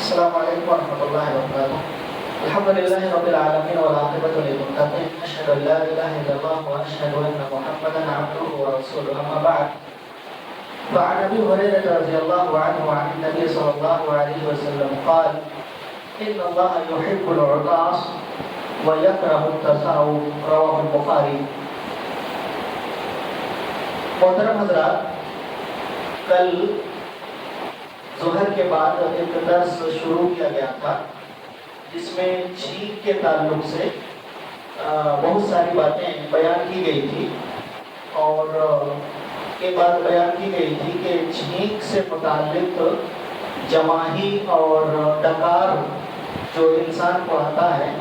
السلام علیکم ورحمۃ اللہ وبرکاتہ. الحمد للہ رب العالمین والعاقبۃ للمتقین اشهد ان لا الہ الا اللہ واشهد ان محمدا عبده ورسوله اما بعد. فعن ابي هريرة رضي الله عنه وعن النبي صلى الله عليه وسلم قال ان الله يحب العطاس ويكره التساؤل رواه البخاری. محترم حضرات، کل ظہر کے بعد ایک درس شروع کیا گیا تھا جس میں چھینک کے تعلق سے بہت ساری باتیں بیان کی گئی تھی، اور ایک بات بیان کی گئی تھی کہ چھینک سے متعلق جماہی اور ڈکار جو انسان کو آتا ہے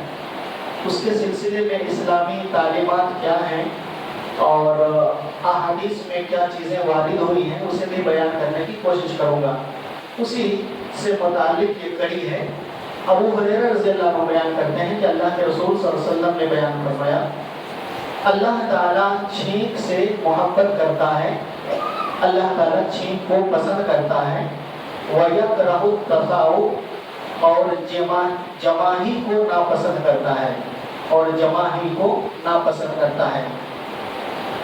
اس کے سلسلے میں اسلامی تعلیمات کیا ہیں اور احادیث میں کیا چیزیں وارد ہوئی ہیں اسے بھی بیان کرنے کی کوشش کروں گا. اسی سے متعلق یہ کڑی ہے. ابو ہریرہ رضی اللہ عنہ بیان کرتے ہیں کہ اللہ کے رسول صلی اللہ علیہ وسلم نے بیان فرمایا اللہ تعالیٰ چھینک سے محبت کرتا ہے، اللہ تعالیٰ چھینک کو پسند کرتا ہے، وَيَكْرَهُ التَّسَاؤلَ اور جماہی کو ناپسند کرتا ہے، اور جماہی کو ناپسند کرتا ہے.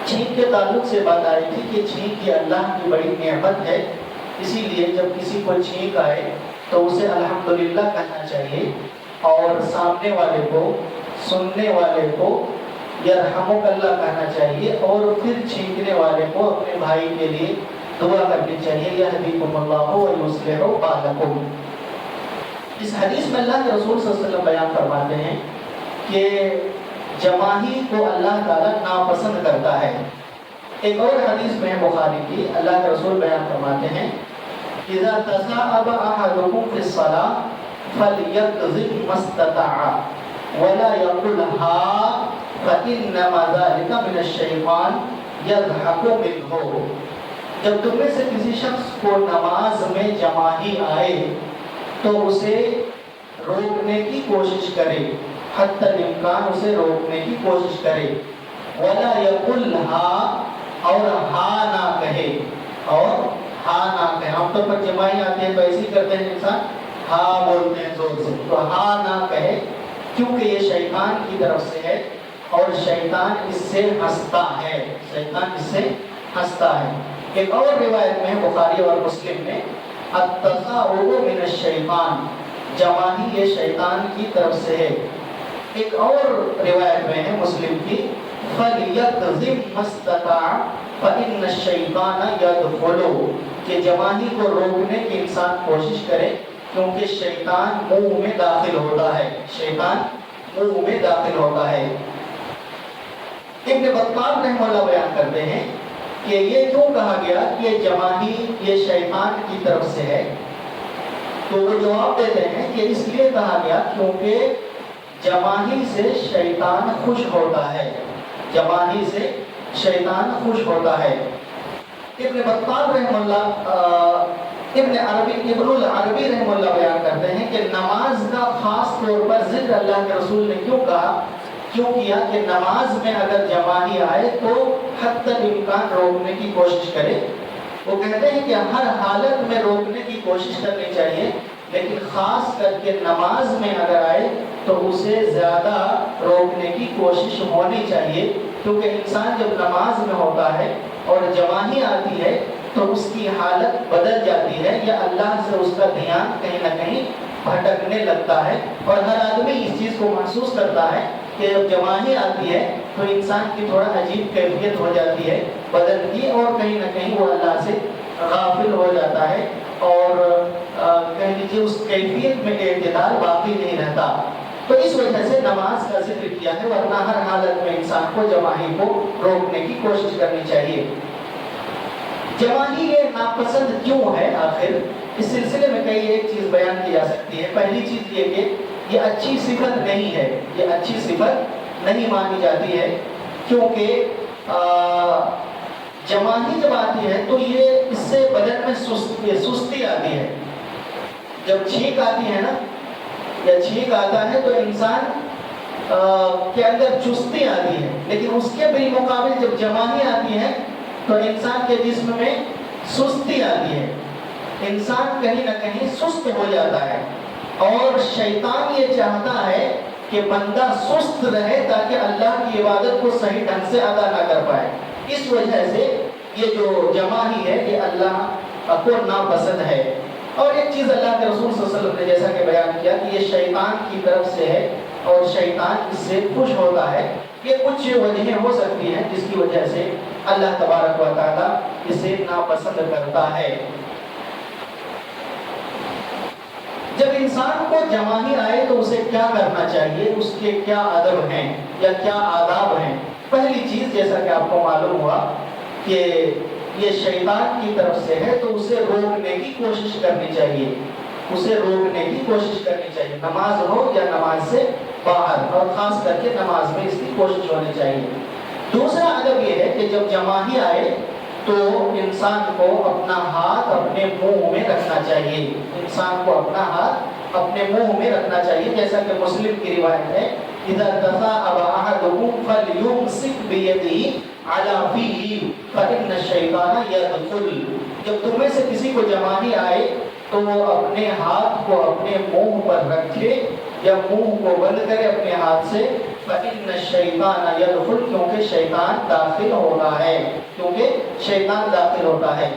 چھینک کے تعلق سے بات آئی تھی کہ چھینک یہ اللہ کی بڑی نعمت ہے، اسی لیے جب کسی کو چھینک آئے تو اسے الحمدللہ کہنا چاہیے، اور سامنے والے کو، سننے والے کو یرحمک اللہ کہنا چاہیے، اور پھر چھینکنے والے کو اپنے بھائی کے لیے دعا کرنی چاہیے یہدیکم اللہ ویصلح بالکم. اس حدیث میں اللہ کے رسول صلی اللہ علیہ وسلم بیان فرماتے ہیں کہ جماہی کو اللہ تعالیٰ ناپسند کرتا ہے. ایک اور حدیث میں بخاری کی اللہ کے رسول بیان فرماتے ہیں اذا تثاءب احدكم في الصلاة فليكظم ما استطاع ولا يقل ها فانما ذلك من الشيطان يضحك منه. جب تم میں سے کسی شخص کو نماز میں جماہی آئے تو اسے روکنے کی کوشش کرے، حتی الامکان اسے روکنے کی کوشش کرے. ولا يقل ها اور ہا نہ کہے، اور ہا نہ کہے. عام طور پر جماعی آتے ہیں تو ایسے ہی کرتے ہیں انسان، ہا بولتے ہیں زور سے، تو ہا نہ کہے کیونکہ یہ شیطان کی طرف سے ہے اور شیطان اس سے ہنستا ہے، شیطان اس سے ہنستا ہے. ایک اور روایت میں بخاری اور مسلم میں التثاؤب من الشیطان، جماعی یہ شیطان کی طرف سے ہے. ایک اور روایت میں ہے مسلم کی فَلْيَكْظِمْ مَا اسْتَطَاعَ فَإِنَّ الشَّيْطَانَ يَدْخُلُ، کہ جماہی کو روکنے کی انسان کوشش کرے کیونکہ شیطان منہ میں داخل ہوتا ہے، شیطان منہ میں داخل ہوتا ہے. ابن بطال رحمہ اللہ بیان کرتے ہیں کہ یہ کیوں کہا گیا کہ جماہی یہ شیطان کی طرف سے ہے، تو وہ جواب دیتے ہیں کہ اس لیے کہا گیا کیونکہ جماہی سے شیطان خوش ہوتا ہے، جماہی سے شیطان خوش ہوتا ہے. ابن بطال رحمہ اللہ ابن العربی رحمہ اللہ بیان کرتے ہیں کہ نماز کا خاص طور پر ذکر اللہ کے رسول نے کیوں کیا کہ نماز میں اگر جماہی آئے تو حتی الامکان روکنے کی کوشش کرے. وہ کہتے ہیں کہ ہر حالت میں روکنے کی کوشش کرنی چاہیے، لیکن خاص کر کے نماز میں اگر آئے تو اسے زیادہ روکنے کی کوشش ہونی چاہیے، کیونکہ انسان جب نماز میں ہوتا ہے اور جماہی آتی ہے تو اس کی حالت بدل جاتی ہے، یا اللہ سے اس کا دھیان کہیں نہ کہیں بھٹکنے لگتا ہے. اور ہر آدمی اس چیز کو محسوس کرتا ہے کہ جب جماہی آتی ہے تو انسان کی تھوڑا عجیب کیفیت ہو جاتی ہے بدن کی، اور کہیں نہ کہیں وہ اللہ سے غافل ہو جاتا ہے، اور کہہ لیجیے اس کیفیت میں اعتدال باقی نہیں رہتا. تو اس وجہ سے نماز کا ذکر کیا ہے، ورنہ ہر حالت میں انسان کو جماہی کو روکنے کی کوشش کرنی چاہیے. جماہی یہ ناپسند کیوں ہے آخر؟ اس سلسلے میں کئی ایک چیز بیان کی جا سکتی ہے. پہلی چیز یہ کہ یہ اچھی صفت نہیں ہے، یہ اچھی صفت نہیں مانی جاتی ہے، کیونکہ جماہی جب آتی ہے تو یہ اس سے بدن میں سستی آتی ہے. جب چھینک آتی ہے نا، یا چھینک آتا ہے تو انسان کے اندر چستی آتی ہے، لیکن اس کے بالمقابل جب جماہی آتی ہے تو انسان کے جسم میں سستی آتی ہے، انسان کہیں نہ کہیں سست ہو جاتا ہے. اور شیطان یہ چاہتا ہے کہ بندہ سست رہے تاکہ اللہ کی عبادت کو صحیح ڈھنگ سے ادا نہ کر پائے. اس وجہ سے یہ جو جماعی ہے یہ اللہ کو ناپسند ہے. اور ایک چیز اللہ کے رسول صلی اللہ علیہ وسلم نے جیسا کہ بیان کیا کہ یہ شیطان کی طرف سے ہے اور شیطان اس سے خوش ہوتا ہے. یہ کچھ وجہیں ہو سکتی ہیں جس کی وجہ سے اللہ تبارک و تعالیٰ اسے ناپسند کرتا ہے. جب انسان کو جماہی آئے تو اسے کیا کرنا چاہیے, اس کے کیا ادب ہیں یا کیا آداب ہیں. پہلی چیز جیسا کہ آپ کو معلوم ہوا کہ یہ شیطان کی طرف سے ہے تو اسے روکنے کی کوشش کرنی چاہیے, اسے روکنے کی کوشش کرنی چاہیے, نماز ہو یا نماز سے باہر, اور خاص کر کے نماز میں اس کی کوشش ہونی چاہیے. دوسرا ادب یہ ہے کہ جب جماہی آئے تو انسان کو اپنا ہاتھ اپنے منہ میں رکھنا چاہیے, انسان کو اپنا ہاتھ اپنے منہ میں رکھنا چاہیے, جیسا کہ مسلم کی روایت ہے اذا تثاءب احدكم فليمسك بيده على فيه فإن الشيطان يدخل. جب تمہیں سے کسی کو جماہی آئے تو وہ اپنے ہاتھ کو اپنے منہ پر رکھے یا منہ کو بند کرے اپنے ہاتھ سے. فإن الشيطان يدخل, کیونکہ شیطان داخل ہوتا ہے, کیونکہ شیطان داخل ہوتا ہے.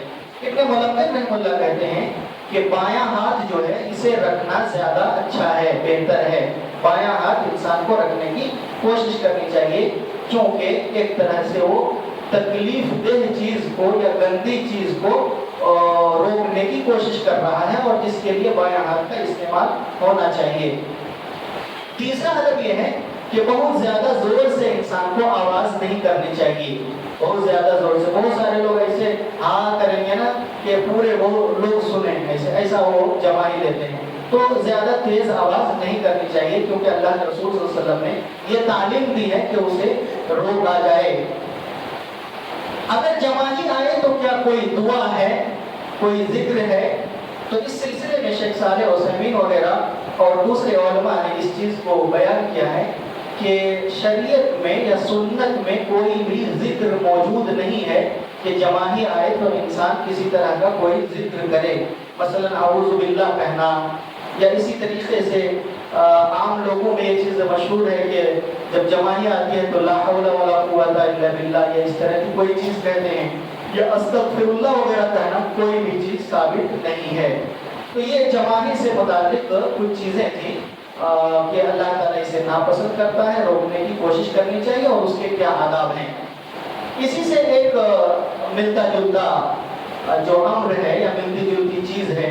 ابن ملقن رحمہ اللہ کہتے ہیں کہ بایاں ہاتھ جو ہے اسے رکھنا زیادہ اچھا ہے, بہتر ہے. بایاں ہاتھ انسان کو رکھنے کی کوشش کرنی چاہیے, کیونکہ ایک طرح سے وہ تکلیف دہ چیز کو یا گندی چیز کو روکنے کی کوشش کر رہا ہے, اور جس کے لیے بایاں ہاتھ کا استعمال ہونا چاہیے. تیسرا ادب یہ ہے کہ بہت زیادہ زور سے انسان کو آواز نہیں کرنی چاہیے, بہت زیادہ زور سے. بہت سارے لوگ ایسے ہاں کریں گے نا کہ پورے وہ لوگ سنیں, ایسا وہ جماہی لیتے ہیں. تو زیادہ تیز آواز نہیں کرنی چاہیے, کیونکہ اللہ کے رسول صلی اللہ علیہ وسلم نے یہ تعلیم دی ہے کہ اسے روکا جائے. اگر جماہی آئے تو کیا کوئی دعا ہے, کوئی ذکر ہے؟ تو اس سلسلے میں شیخ صالح عثیمین وغیرہ اور دوسرے علماء نے اس چیز کو بیان کیا ہے کہ شریعت میں یا سنت میں کوئی بھی ذکر موجود نہیں ہے کہ جماہی آئے تو انسان کسی طرح کا کوئی ذکر کرے. مثلا اعوذ باللہ کہنا, یا اسی طریقے سے عام لوگوں میں یہ چیز مشہور ہے کہ جب جماہی آتی ہے تو لا حول ولا قوت الا باللہ, یا اس طرح کی کوئی چیز کہتے ہیں, یا استغفر اللہ وغیرہ کہنا, کوئی بھی چیز ثابت نہیں ہے. تو یہ جماہی سے متعلق کچھ چیزیں تھیں کہ اللہ تعالیٰ اسے ناپسند کرتا ہے, روکنے کی کوشش کرنی چاہیے, اور اس کے کیا آداب ہیں. اسی سے ایک ملتا جلتا جو امر ہے یا ملتی جلتی چیز ہے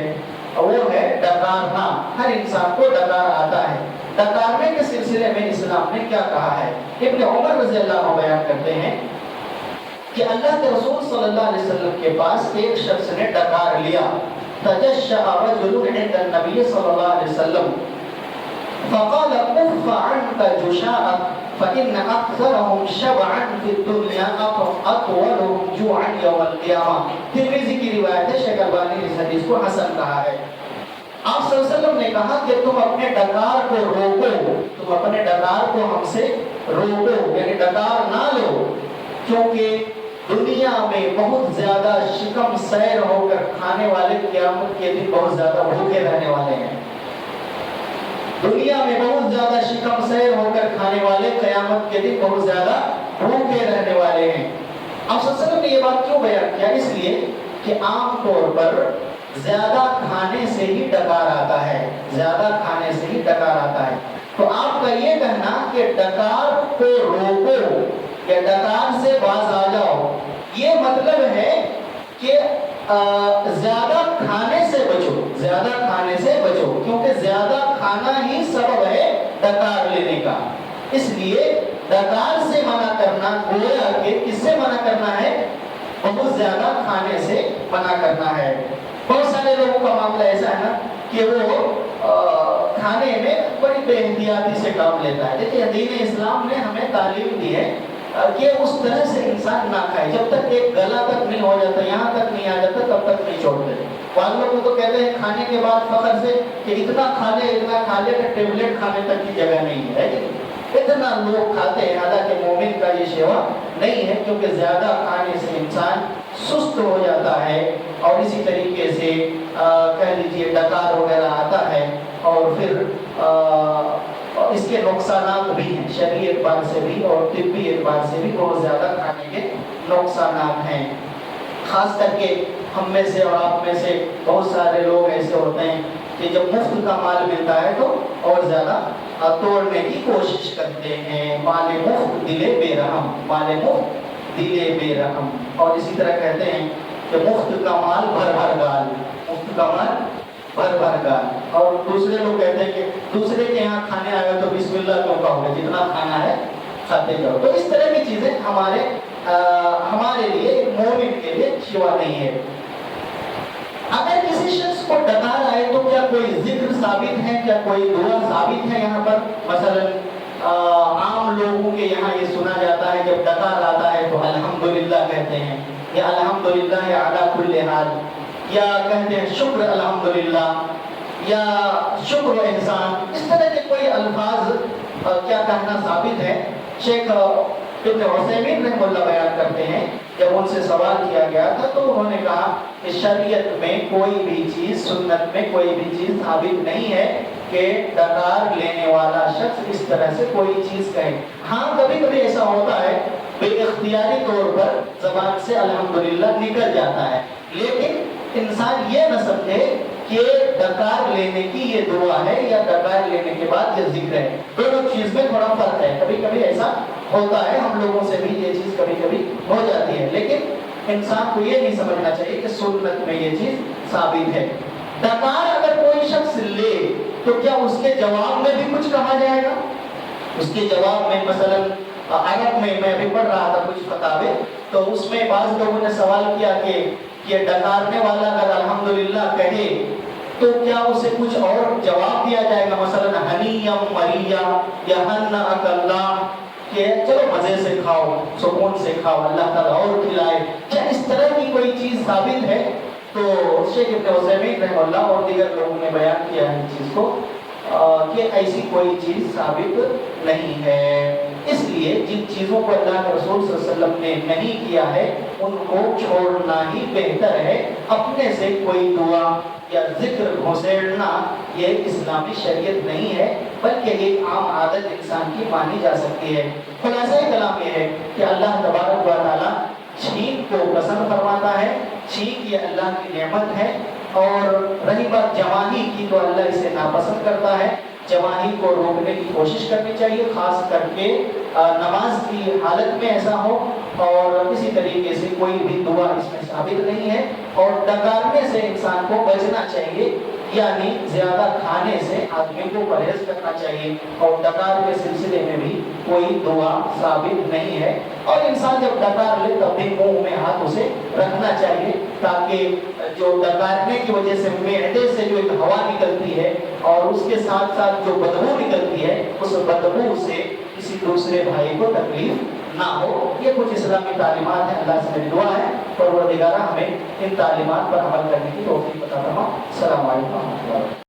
وہ ہے ڈکارنا. ہر انسان کو ڈکار آتا ہے. ڈکارنے کے سلسلے میں اسلام نے کیا کہا ہے؟ ابن عمر رضی اللہ عنہ بیان کرتے ہیں کہ اللہ کے رسول صلی اللہ علیہ وسلم کے پاس ایک شخص نے ڈکار لیا. تجشع رجل عند النبي صلی اللہ علیہ وسلم فقال كف عنك جشاءك فإن أكثرهم شبعا في الدنيا أطولهم جوعا يوم القيامة. ترمذی کی روایت ہے, شیخ البانی نے اس حدیث کو حسن کہا ہے. آپ صلی اللہ علیہ وسلم نے کہا کہ تم اپنے ڈکار کو روکو, تم اپنے ڈکار کو ہم سے روکو, یعنی ڈکار نہ لو, کیونکہ دنیا میں بہت زیادہ شکم سیر ہو کر کھانے والے قیامت کے دن بہت زیادہ بھوکے رہنے والے ہیں. دنیا میں بہت زیادہ شکم سیر ہو کر کھانے والے قیامت کے دن بہت زیادہ بھوکے رہنے والے ہیں. آپ صلی اللہ علیہ وسلم نے یہ بات کیوں بیان کیا؟ اس لیے کہ عام طور پر زیادہ کھانے سے ہی ڈکار آتا ہے, زیادہ کھانے سے ہی ڈکار آتا ہے. تو آپ کا یہ کہنا کہ ڈکار کو روکو یا ڈکار سے باز آ جاؤ, یہ مطلب ہے کہ زیادہ کھانے سے بچو, زیادہ کھانے سے بچو, کیونکہ زیادہ کھانا ہی سبب ہے ڈکار لینے کا. اس لیے ڈکار سے منع کرنا گویا کہ کس سے منع کرنا ہے؟ بہت زیادہ کھانے سے منع کرنا ہے. بہت سارے لوگوں کا معاملہ ایسا ہے نا کہ وہ کھانے میں بڑی بے احتیاطی سے کام لیتا ہے. دیکھیے دین اسلام نے ہمیں تعلیم دی ہے کہ اس طرح سے انسان نہ کھائے, جب تک ایک گلا تک نہیں ہو جاتا, یہاں تک نہیں آ جاتا, تب تک نہیں چھوڑتے. بعض لوگ تو کہتے ہیں کھانے کے بعد فخر سے کہ اتنا کھا لے کہ ٹیبلٹ کھانے تک کی جگہ نہیں ہے. اتنا لوگ کھاتے ہیں, حالانکہ مومن کا یہ شیوا نہیں ہے, کیونکہ زیادہ کھانے سے انسان سست ہو جاتا ہے, اور اسی طریقے سے کہہ لیجیے ڈکار وغیرہ آتا ہے, اور پھر اس کے نقصانات بھی ہیں، شرعی اعتبار سے بھی اور طبی اعتبار سے بھی بہت زیادہ کھانے کے نقصانات ہیں۔ خاص کر کے ہم میں سے اور آپ میں سے بہت سارے لوگ ایسے ہوتے ہیں کہ جب مفت کا مال ملتا ہے تو اور زیادہ توڑنے کی کوشش کرتے ہیں۔ مال مفت دلے بے رحم، مال مفت دلے بے رحم۔ اور اسی طرح کہتے ہیں کہ مفت کا مال بھر بھر گال، مفت کا مال بھر بھر گال۔ اور دوسرے لوگ کہتے ہیں کہ دوسرے کے یہاں کھانے آئے تو بسم اللہ کیوں کہو گے، جتنا کھانا ہے کھاتے جاؤ۔ تو اس طرح کی چیزیں ہمارے لیے مومن کے لیے شیوا نہیں ہے۔ اگر کسی شخص کو ڈکار آئے تو کیا کوئی ذکر ثابت ہے، کیا کوئی دعا ثابت ہے یہاں پر؟ مثلا عام لوگوں کے یہاں یہ سنا جاتا ہے جب ڈکار آتا ہے تو الحمدللہ کہتے ہیں، یا الحمدللہ علی کل حال، یا کہتے ہیں شکر الحمدللہ، یا شکر و احسان، اس طرح کے کوئی الفاظ کیا کہنا ثابت ہے؟ شیخ ابن عثیمین رحمہ اللہ بیان کرتے ہیں، جب ان سے سوال کیا گیا تھا تو انہوں نے کہا کہ شریعت میں کوئی بھی چیز، سنت میں کوئی بھی چیز ثابت نہیں ہے کہ ڈکار لینے والا شخص اس طرح سے کوئی چیز کہے۔ ہاں کبھی کبھی ایسا ہوتا ہے بے اختیاری طور پر زبان سے الحمدللہ نکل جاتا ہے، لیکن انسان یہ نہ سمجھے کہ ڈکار لینے کی یہ دعا ہے یا ڈکار لینے کے بعد یہ ذکر ہے، دونوں چیز میں تھوڑا فرق ہے۔ کبھی کبھی ایسا ہوتا ہے، ہم لوگوں سے بھی یہ چیز کبھی کبھی ہو جاتی ہے، لیکن انسان کو یہ نہیں سمجھنا چاہیے کہ سنت میں یہ چیز ثابت ہے۔ ڈکار اگر کوئی شخص لے تو کیا اس کے جواب میں بھی کچھ کہا جائے گا؟ اس کے جواب میں مثلا آیت میں میں ابھی پڑھ رہا تھا کچھ فتاوے، تو اس میں بعض لوگوں نے سوال کیا کہ یہ ڈکارنے والا اگر الحمدللہ کہے تو کیا اسے کچھ اور جواب دیا جائے گا، مثلا ہنیم مریا یا ہنأک اللہ، کہ چلو مزے سے کھاؤ، سکون سے کھاؤ، اللہ تعالیٰ اور کھلائے، کیا اس طرح کی کوئی چیز ثابت ہے؟ تو شیخ ابن عثیمین رحمہ اللہ اور دیگر لوگوں نے بیان کیا ہے اس چیز کو کہ ایسی کوئی چیز ثابت نہیں ہے۔ اس لیے جن چیزوں کو اللہ کے رسول صلی اللہ علیہ وسلم نے نہیں کیا ہے ان کو چھوڑنا ہی بہتر ہے۔ اپنے سے کوئی دعا یا ذکر گھسیڑنا یہ اسلامی شریعت نہیں ہے، بلکہ ایک عام عادت انسان کی مانی جا سکتی ہے۔ خلاصہ کلام یہ ہے کہ اللہ تبارک و تعالیٰ چھینک کو پسند فرماتا ہے، چھینک یہ اللہ کی نعمت ہے، اور رہی بات جوانی کی تو اللہ اسے ناپسند کرتا ہے۔ جوانی کو روکنے کی کوشش کرنی چاہیے، خاص کر کے نماز کی حالت میں ایسا ہو، اور اسی طریقے سے کوئی بھی دعا اس میں ثابت نہیں ہے، اور ڈکارنے سے انسان کو بچنا چاہیے، یعنی زیادہ کھانے سے آدمی کو پرہیز کرنا چاہیے، اور ڈکار کے سلسلے میں بھی کوئی دعا ثابت نہیں ہے۔ اور انسان جب ڈکار لے تب بھی منہ میں ہاتھ اسے رکھنا چاہیے، تاکہ جو ڈکارنے کی وجہ سے معدے سے جو ایک ہوا نکلتی ہے اور اس کے ساتھ ساتھ جو بدبو نکلتی ہے، اس بدبو سے کسی دوسرے بھائی کو تکلیف نہ ہو۔ یہ کچھ اسلامی تعلیمات ہیں، اللہ سے میری دعا ہے پروردگارہ ہمیں ان تعلیمات پر عمل کرنے کی توفیق عطا فرما۔ السلام علیکم ورحمۃ اللہ۔